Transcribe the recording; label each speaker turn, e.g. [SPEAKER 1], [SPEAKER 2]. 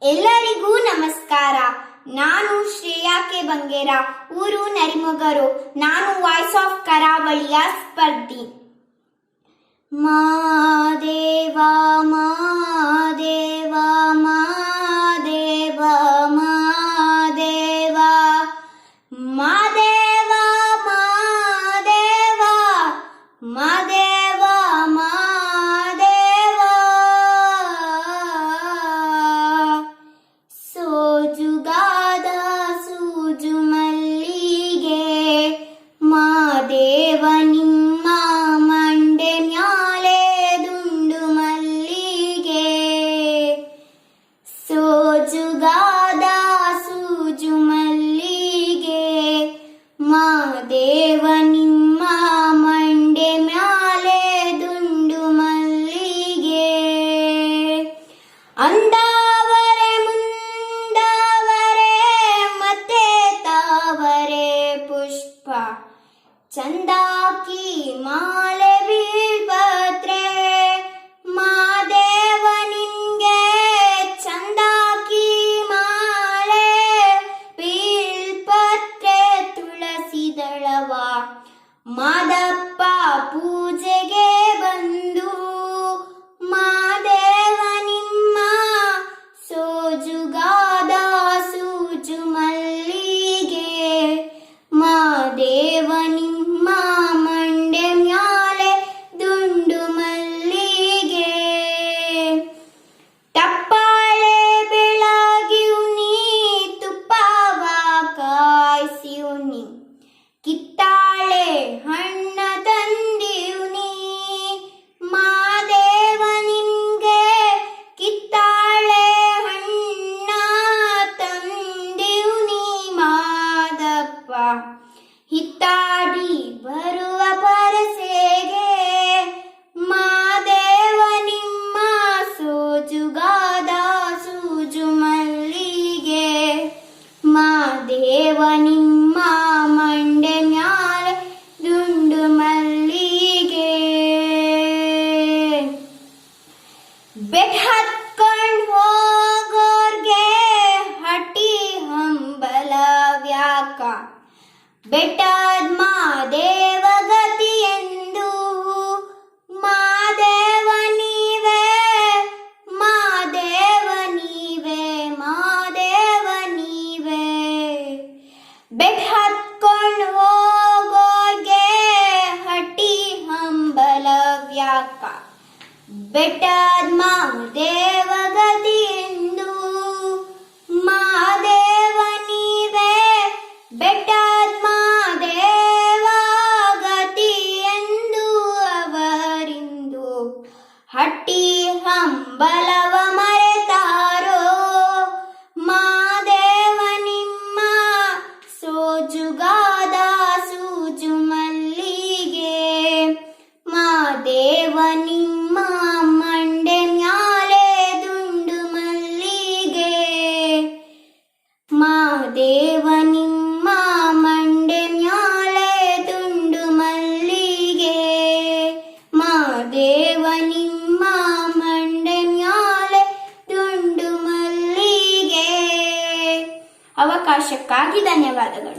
[SPEAKER 1] ಎಲ್ಲರಿಗೂ ನಮಸ್ಕಾರ. ನಾನು ಶ್ರೇಯಾ ಕೆ ಬಂಗೇರ, ಊರು ನರಿಮೊಗರು. ನಾನು ವಾಯ್ಸ್ ಆಫ್ ಕರಾವಳಿಯ ಸ್ಪರ್ಧಿ. ಮಾದೇವ ಮಾದೇವ ಮಾದೇವ ಮಾದೇವ ಮಾದೇವ ಮಾದೇವ ಮಾದೇವ ಮಾದೇವ ಸೋಜುಗಾದ ಸೂಜು ಮಲ್ಲಿಗೆ ಮಾದೇವ ನಿಮ್ಮ ಮಂಡೆ ಮ್ಯಾಲೆ ದುಂಡು ಮಲ್ಲಿಗೆ. ಸೋಜುಗಾದ ಸೂಜು ಮಲ್ಲಿಗೆ ಮಾದೇವ ನಿಮ್ಮ ಮಂಡೆ ಮ್ಯಾಲೆ ದುಂಡು ಮಲ್ಲಿಗೆ. ಅಂದಾವರೆ ಮುಂದಾವರೆ ಮತ್ತೆ ತಾವರೆ ಪುಷ್ಪ ಚಂದಾಕಿ ಮಾಲೆ ಬೀಳ್ಪತ್ರೆ ಮಾದೇವ ನಿಂಗೆ ಚಂದಾಕಿ ಮಾಲೆ ಬೀಳ್ಪತ್ರೆ ತುಳಸಿದಳವ ಮಾದಪ್ಪ ಪೂಜೆಗೆ ಬಂದು ಮಾದೇವ ನಿಮ್ಮ ಸೋಜುಗಾದ ಸೂಜು ಮಲ್ಲಿಗೆ ಮಾದೇವ ನಿಮ್ಮ ಮಂಡೆ ಮ್ಯಾಲೆ ದುಂಡು ಮಲ್ಲಿಗೆ. ಟಪ್ಪಾಳೆ ಬೆಳಗಿಯುನಿ ತುಪ್ಪವ ಕಾಯಿಸಿಯುನಿ ಕಿತ್ತಾಳೆ ಹಣ್ಣ ತಂದಿಯುನಿ ಮಾದೇವ ನಿಮ್ಗೆ ಕಿತ್ತಾಳೆ ಹಣ್ಣ ತಂದಿಯುನಿ ಮಾದಪ್ಪ. ಹಿತ್ತಾಡಿ ಬರುವ ಪರಸೆಗೆ ಮಾದೇವ ನಿಮ್ಮ ಸೋಜುಗಾದ ಸೂಜು ಮಲ್ಲಿಗೆ ಮಾದೇವ ನಿಮ್ಮ ಮಂಡೆ ಮ್ಯಾಲೆ ದುಂಡು ಮಲ್ಲಿಗೆ. ಬೆಟ್ ಹತ್ಕೊಂಡ್ ಹೋಗೋರ್ಗೆ ಹಟ್ಟಿ ಹಂಬಲವ್ಯಾಕ ಬೆಟ್ಟದ ಮಾದೇವ ಗತಿ ಎಂದು ಮಾದೇವ ನೀವೇ ಮಾದೇವ ನೀವೇ ಮಾದೇವ ನೀವೇ. ಬೆಟ್ ಹತ್ಕೊಂಡ್ ಹೋಗೋರ್ಗೆ ಹಟ್ಟಿ ಹಂಬಲವ್ಯಾಕ ಬೆಟ್ಟದ ಮಾದೇವ ಗತಿ ಎಂದು ಮಾದೇವ ನೀವೇ ಬೆಟ್ಟದ ಮಾದೇವ ಗತಿ ಎಂದು ಅವರಿಂದು ಹಟ್ಟಿ ಹಂಬಲವ ಮರೆತಾರೋ ಮಾದೇವ ನಿಮ್ಮ ಸೋಜುಗಾದ ಸೂಜು ಮಲ್ಲಿಗೆ ಮಾದೇವ ನಿಮ್ಮ ಮಂಡೆ ಮ್ಯಾಲೆ ದುಂಡು ಮಲ್ಲಿಗೆ ಮಾದೇವ ನಿಮ್ಮ ಮಂಡೆ ಮ್ಯಾಲೆ ದುಂಡು ಮಲ್ಲಿಗೆ ಮಾದೇವ ನಿಮ್ಮ ಮಂಡೆ ಮ್ಯಾಲೆ ದುಂಡು ಮಲ್ಲಿಗೆ. ಅವಕಾಶಕ್ಕಾಗಿ ಧನ್ಯವಾದಗಳು.